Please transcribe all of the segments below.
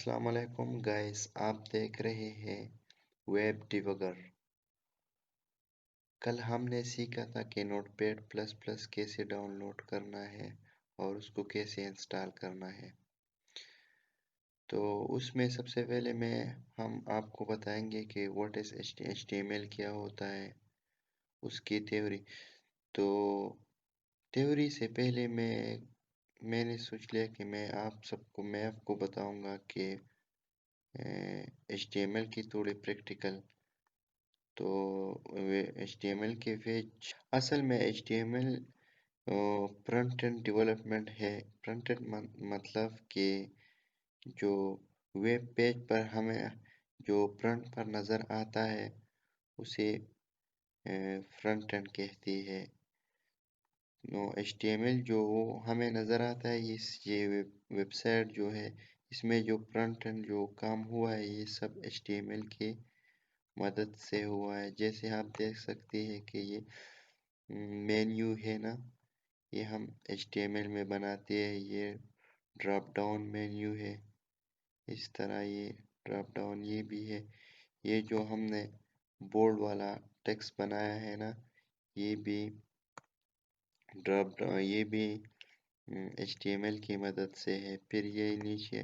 अस्सलाम वालेकुम गाइस, आप देख रहे हैं वेब डिबगर। कल हमने सीखा था कि नोटपैड प्लस प्लस कैसे डाउनलोड करना है और उसको कैसे इंस्टॉल करना है। तो उसमें सबसे पहले हम आपको बताएंगे कि व्हाट इज एचटीएमएल क्या होता है, उसकी थ्योरी। तो थ्योरी से पहले मैंने सोच लिया कि मैं आपको बताऊंगा कि एचटीएमएल की थोड़ी प्रैक्टिकल। तो HTML के पेज असल में HTML फ्रंट एंड डेवलपमेंट है। फ्रंट एंड मतलब कि जो वेब पेज पर हमें जो फ्रंट पर नज़र आता है उसे फ्रंट एंड कहती है। HTML जो हमें नज़र आता है ये वेबसाइट जो है, इसमें जो फ्रंट एंड जो काम हुआ है ये सब HTML के मदद से हुआ है। जैसे आप देख सकते हैं कि ये मेन्यू है ना, ये हम HTML में बनाते हैं। ये ड्रॉप डाउन मेन्यू है, इस तरह ये ड्रॉप डाउन ये भी है। ये जो हमने बोल्ड वाला टेक्स्ट बनाया है ना, ये भी ये भी HTML की मदद से है। फिर ये नीचे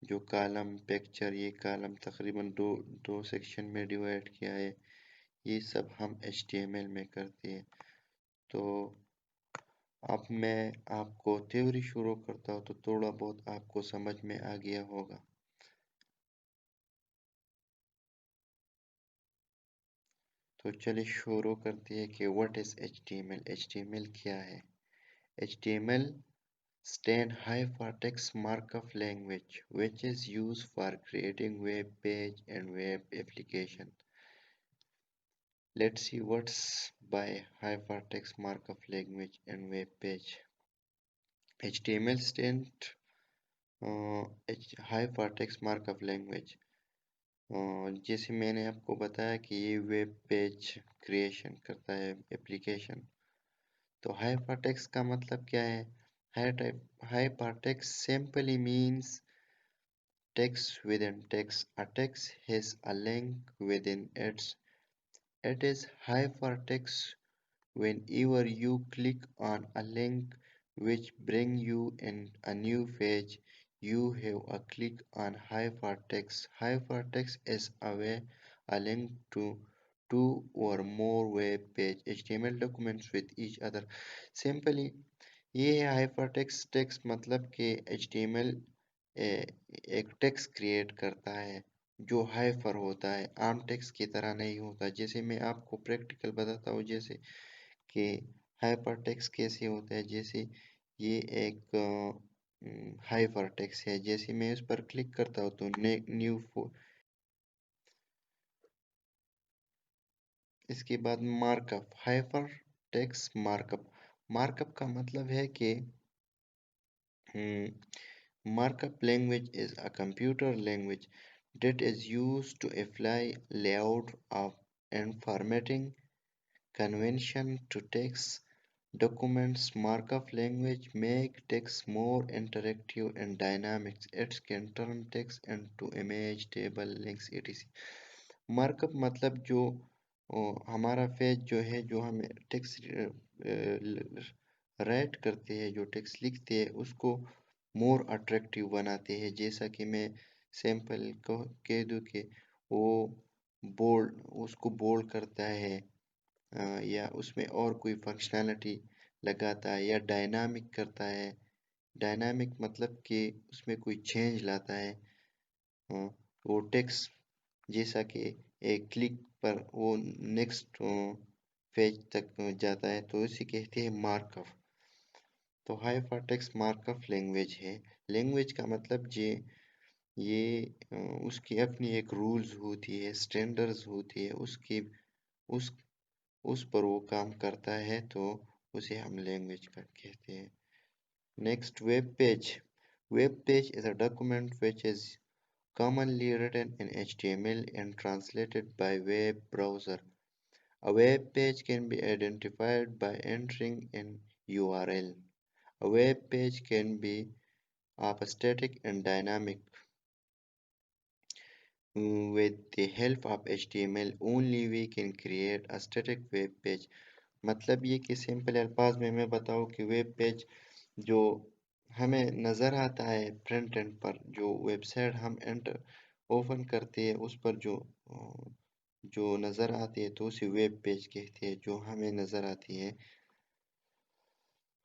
जो कॉलम पिक्चर, ये कॉलम तकरीबन दो सेक्शन में डिवाइड किया है, ये सब हम HTML में करते हैं। तो अब मैं आपको थ्योरी शुरू करता हूँ तो थोड़ा बहुत आपको समझ में आ गया होगा। तो चलिए शुरू करते हैं कि व्हाट इज HTML। HTML क्या है? HTML stand hypertext markup language which is used for creating web page and web application. Let's see what's by hypertext markup language and web page. HTML stand hypertext markup language। जैसे मैंने आपको बताया कि ये web page creation करता है application. तो hypertext का मतलब क्या है? Hypertext simply means text within text. A text has a link within it. It is hypertext whenever you click on a link which bring you in a new page. You have a click on hypertext. Hypertext is a link to two or more web page HTML documents with each other. Simply ये है hypertext. Text मतलब कि HTML एक text create करता है जो hyper होता है, आम टेक्स्ट की तरह नहीं होता। जैसे मैं आपको प्रैक्टिकल बताता हूँ, जैसे कि हाइपर टेक्स्ट कैसे होता है। जैसे ये एक हाइपर टेक्स्ट है, जैसे मैं उस पर क्लिक करता हूँ तो इसके बाद markup, hyper text markup. Markup का मतलब है कि markup language is a computer language that is used to apply layout of and formatting convention to text documents. Markup language make text more interactive and dynamic. It can turn text into image, table, links, etc. Markup मतलब जो हमारा page जो है, जो हमें text right करते हैं, जो टेक्स्ट लिखते हैं, उसको मोर अट्रैक्टिव बनाते हैं। जैसा कि मैं सैंपल को कह दूँ कि वो बोल्ड, उसको बोल्ड करता है, या उसमें और कोई फंक्शनैलिटी लगाता है, या डायनामिक करता है। डायनामिक मतलब कि उसमें कोई चेंज लाता है। वो टेक्स्ट जैसा कि एक क्लिक पर वो नेक्स्ट पेज तक जाता है, तो इसे कहते हैं मार्कअप। तो हाइपरटेक्स्ट मार्कअप लैंग्वेज है। लैंग्वेज का मतलब ये उसकी अपनी एक रूल्स होती है, स्टैंडर्ड्स होती है, उसकी उस उस पर वो काम करता है, तो उसे हम लैंग्वेज का कहते हैं। Next, web page. Web page is a document which is commonly written in HTML and translated by web browser. A web page can be identified by entering an URL. A web page can be static and dynamic. with the help of HTML only we can create a static web page। मतलब ये कि simple अल्फाज में मैं बताऊँ कि web page जो हमें नज़र आता है फ्रंट एंड पर, जो वेबसाइट हम एंटर ओपन करते हैं उस पर जो नज़र आती है तो उसे वेब पेज कहते हैं। जो हमें नज़र आती है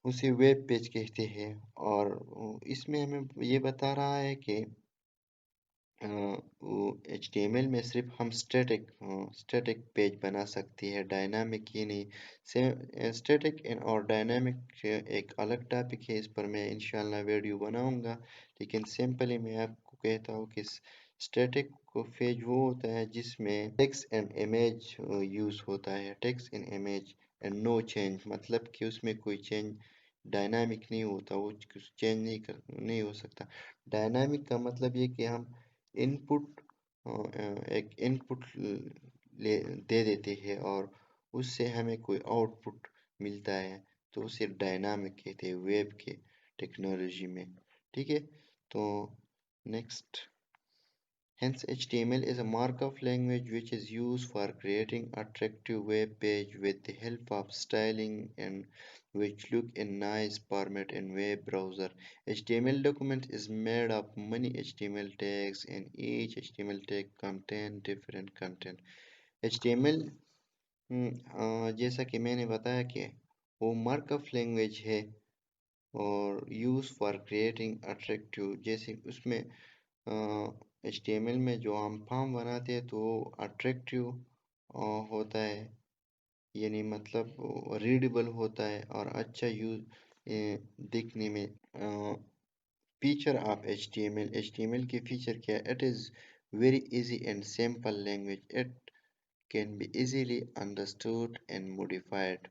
उसे वेब पेज कहते हैं। और इसमें हमें ये बता रहा है कि वो HTML में सिर्फ हम स्टैटिक पेज बना सकती है, डायनामिक ही नहीं। स्टैटिक और डायनामिक एक अलग टॉपिक है, इस पर मैं इंशाल्लाह वीडियो बनाऊंगा। लेकिन सिंपली मैं आपको कहता हूँ कि स्टैटिक पेज वो होता है जिसमें टेक्स्ट एंड इमेज यूज़ होता है। Text and image and no change, मतलब कि उसमें कोई चेंज डायनामिक नहीं होता, वो कुछ चेंज नहीं हो सकता। डायनामिक का मतलब ये कि हम इनपुट एक इनपुट ले दे देते हैं और उससे हमें कोई आउटपुट मिलता है, तो उसे डायनामिक कहते हैं वेब के टेक्नोलॉजी में। ठीक है, तो next, hence HTML is a markup language which is used for creating attractive web page with the help of styling and which look in nice format in web browser। HTML document is made of many HTML tags and each HTML tag contain different content। HTML जैसा कि मैंने बताया कि वो markup language है और use for creating attractive, जैसे उसमें HTML में जो हम फॉर्म बनाते हैं तो अट्रैक्टिव होता है, यानी मतलब रीडेबल होता है और अच्छा यूज दिखने में। फीचर ऑफ HTML के फीचर क्या है? It is very easy and simple language, it can be easily understood and modified।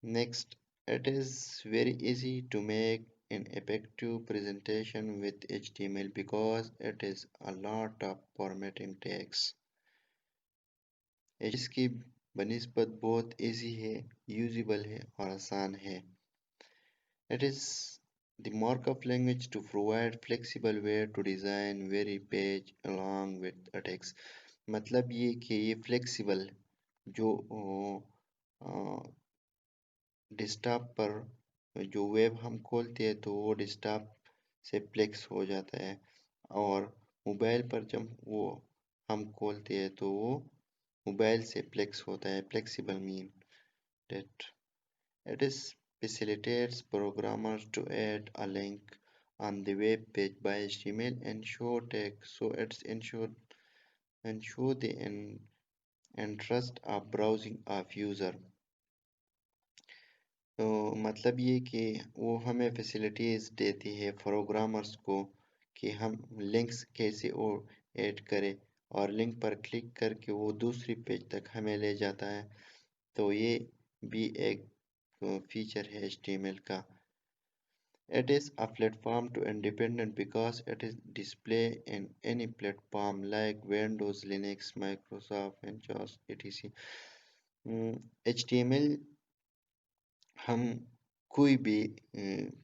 Next, it is very easy to make an effective presentation with HTML because it is a lot of formatting takes। इसकी बनिस्बत बहुत easy है, usable है और आसान है। It is the markup language to provide flexible way to design very page along with a text। मतलब ये कि ये फ्लेक्सिबल जो डेस्कटॉप पर जो वेब हम खोलते हैं तो वो डेस्कटॉप से फ्लेक्स हो जाता है, और मोबाइल पर जब वो हम खोलते हैं तो वो मोबाइल से फ्लेक्स होता है। Flexible mean that it is facilitates programmers to add a link on the web page by HTML and show text, so it's ensure the interest of browsing of user। तो मतलब ये कि वो हमें facilities देती है प्रोग्रामर्स को कि हम लिंक्स कैसे और ऐड करें, और लिंक पर क्लिक करके वो दूसरी पेज तक हमें ले जाता है। तो ये भी एक फीचर है HTML का। It is a platform to independent because it is display in any platform like Windows, Linux, Microsoft, and just etc। HTML हम कोई भी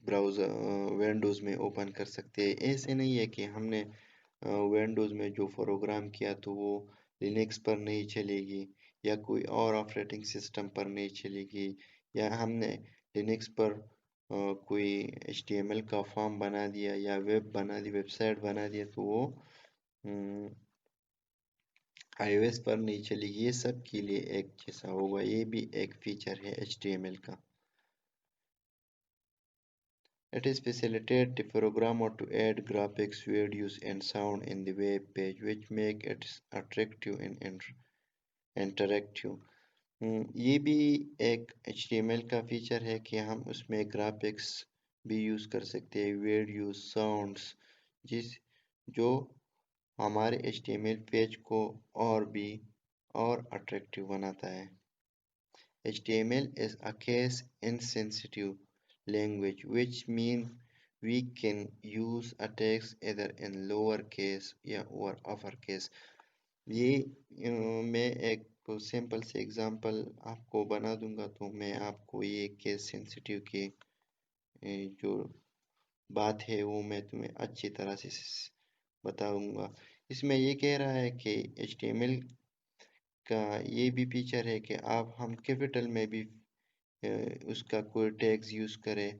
ब्राउज़र विंडोज़ में ओपन कर सकते हैं। ऐसे नहीं है कि हमने विंडोज़ में जो प्रोग्राम किया तो वो लिनक्स पर नहीं चलेगी या कोई और ऑपरेटिंग सिस्टम पर नहीं चलेगी, या हमने लिनक्स पर कोई HTML का फॉर्म बना दिया या वेब बना दी, वेबसाइट बना दिया तो वो iOS पर नहीं चलेगी। ये सब के लिए एक जैसा होगा, ये भी एक फीचर है HTML का। It is facilitate the programmer to add graphics, videos, and sound in the web page, which make it attractive and interactive। ये भी एक HTML का फीचर है कि हम उसमें ग्राफिक्स भी यूज़ कर सकते हैं, वीडियो, साउंड्स, जिस जो हमारे HTML पेज को और भी और अट्रैक्टिव बनाता है। HTML is a case insensitive language, which means we can use a text either in lowercase या or uppercase। ये मैं एक सिंपल से एग्जांपल आपको बना दूंगा, तो मैं आपको ये केस सेंसिटिव की जो बात है वो मैं तुम्हें अच्छी तरह से बताऊंगा। इसमें ये कह रहा है कि HTML का ये भी फीचर है कि आप हम कैपिटल में भी उसका कोई टैग्स यूज़ करें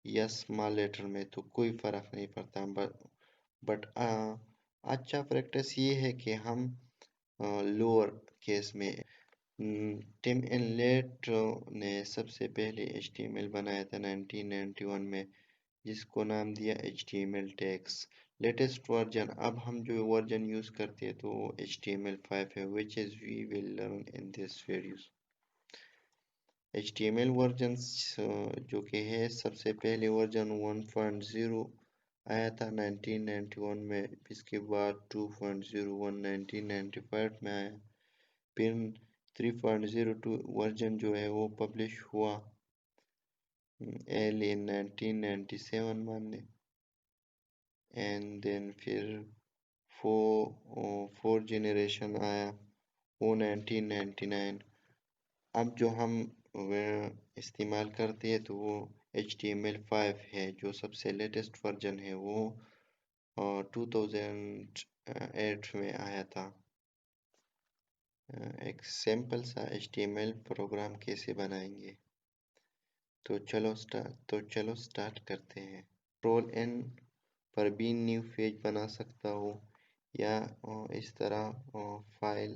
या स्मॉल लेटर में तो कोई फ़र्क नहीं पड़ता। बट अच्छा प्रैक्टिस ये है कि हम लोअर केस में टिम इनलेट ने सबसे पहले HTML बनाया था 1991 में, जिसको नाम दिया HTML टैग्स। लेटेस्ट वर्जन, अब हम जो वर्जन यूज़ करते हैं तो वो HTML5 है, which is we will learn in this videos। HTML versions जो कि है, सबसे पहले वर्जन 1.0 आया था 1991 में, इसके बाद 2.01 1995 में आया, फिर 3.02 वर्जन जो है वो पब्लिश हुआ early in 1997 में, एंड देन फिर फोर जनरेशन आया वो 1999। अब जो हम इस्तेमाल करते हैं तो वो HTML5 है, जो सबसे लेटेस्ट वर्जन है, वो 2008 में आया था। एक सिंपल सा HTML प्रोग्राम कैसे बनाएंगे, तो चलो स्टार्ट करते हैं। कंट्रोल N पर भी न्यू पेज बना सकता हूँ, या इस तरह फाइल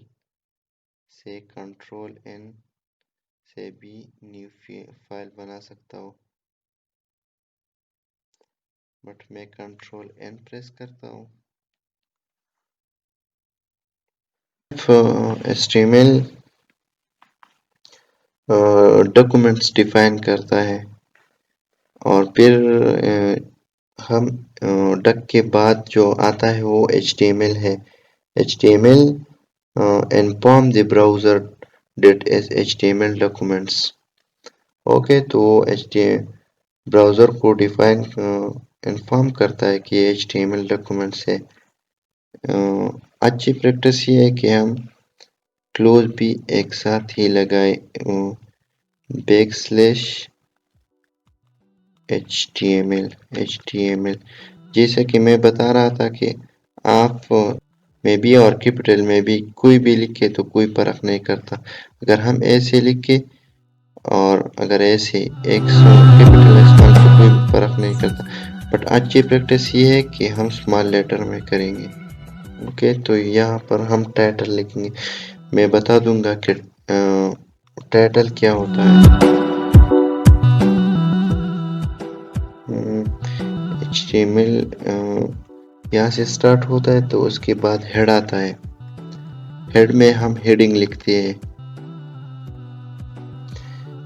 से कंट्रोल N से भी न्यू फाइल बना सकता हूँ। बट मैं कंट्रोल N प्रेस करता हूँ। HTML डॉक्यूमेंट्स डिफाइन करता है, और फिर हम डक के बाद जो आता है वो HTML है। HTML inform the browser that is HTML documents। Okay, तो HTML ब्राउज़र को डिफाइन इन्फॉर्म करता है कि HTML डॉक्यूमेंट्स है। अच्छी प्रैक्टिस ये है कि हम क्लोज भी एक साथ ही लगाए, /HTML। जैसा कि मैं बता रहा था कि आप में भी और कैपिटल में भी कोई भी लिखे तो कोई फर्क नहीं करता। अगर हम ऐसे लिखे और अगर ऐसे एक कैपिटल में स्मॉल तो कोई फर्क नहीं करता। बट अच्छी प्रैक्टिस ये है कि हम स्मॉल लेटर में करेंगे। ओके, तो यहाँ पर हम टाइटल लिखेंगे। मैं बता दूंगा कि टाइटल क्या होता है। HTML यहाँ से स्टार्ट होता है, तो उसके बाद हेड आता है। हेड में हम हेडिंग लिखते हैं।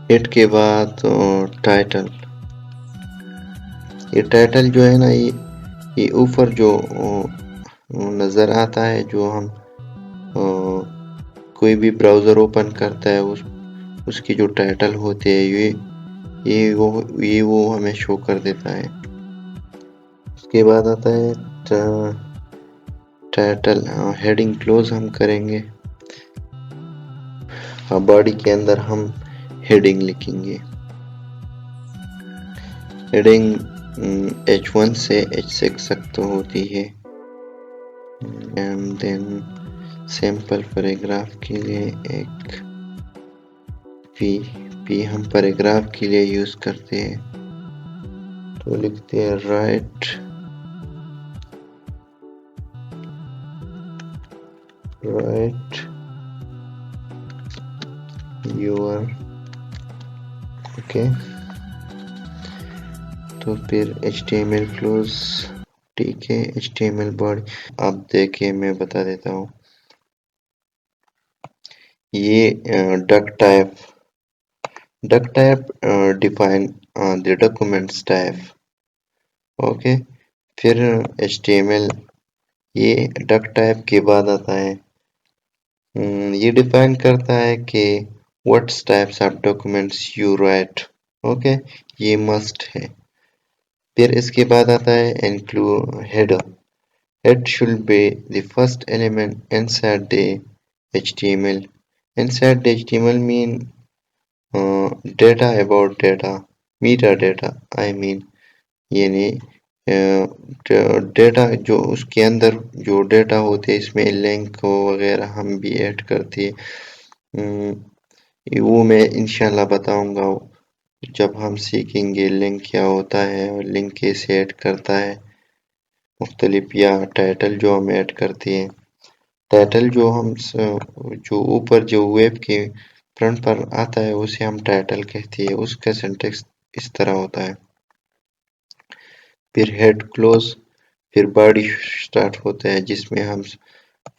हेड के बाद टाइटल। ये टाइटल जो है ना, ये ऊपर जो नज़र आता है, जो हम कोई भी ब्राउज़र ओपन करता है उसकी जो टाइटल होते हैं, ये वो हमें शो कर देता है। उसके बाद आता है टाइटल। हेडिंग क्लोज हम करेंगे। बॉडी के अंदर हम हेडिंग लिखेंगे। हेडिंग H1 से H6 तक तो होती है, एंड देन सैंपल पैराग्राफ के लिए एक पी हम पैराग्राफ के लिए यूज करते हैं, तो लिखते हैं राइट योर। ओके, तो फिर HTML क्लोज। ठीक है, HTML बॉडी। अब देखिए, मैं बता देता हूँ। ये duck type define the documents type. Okay, फिर HTML, ये डक टाइप के बाद आता है। ये डिफाइन करता है कि what types of documents you write। Okay, ये मस्ट है। फिर इसके बाद आता है include header। Head should be the first element inside the HTML। Inside the HTML mean data about data, metadata I mean, यानी डेटा जो उसके अंदर जो डेटा होते हैं इसमें लिंक वगैरह हम भी ऐड करते हैं। वो मैं इंशाल्लाह बताऊंगा जब हम सीखेंगे लिंक क्या होता है और लिंक कैसे ऐड करता है मुख्तलिफ, या टाइटल जो हम ऐड करते हैं। टाइटल जो ऊपर जो वेब के फ्रंट पर आता है उसे हम टाइटल कहते हैं। उसका सिंटेक्स इस तरह होता है, फिर हेड क्लोज, फिर बॉडी स्टार्ट होता है जिसमें हम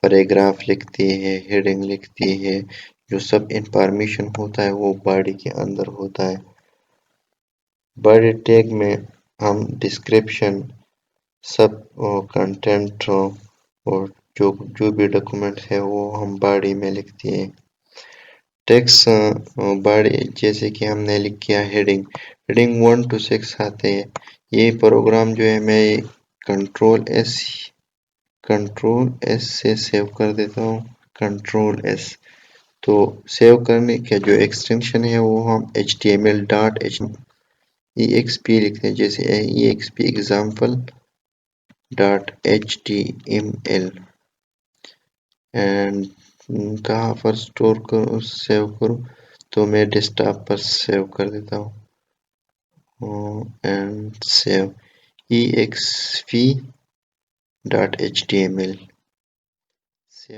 पैराग्राफ लिखते हैं, हेडिंग लिखते हैं। जो सब इंफॉर्मेशन होता है वो बॉडी के अंदर होता है। बॉडी टैग में हम डिस्क्रिप्शन सब कंटेंट और जो जो भी डॉक्यूमेंट है वो हम बॉडी में लिखते हैं। टेक्स्ट बॉडी जैसे कि हमने लिख किया हेडिंग, हेडिंग 1 to 6 आते हैं। ये प्रोग्राम जो है मैं कंट्रोल एस से सेव कर देता हूँ, कंट्रोल एस। तो सेव करने का जो एक्सटेंशन है वो हम html डॉट exp लिखते हैं, जैसे exp example dot html। And कहाँ पर स्टोर करूँ सेव करूँ, तो मैं डेस्कटॉप पर सेव कर देता हूँ and save exp dot html।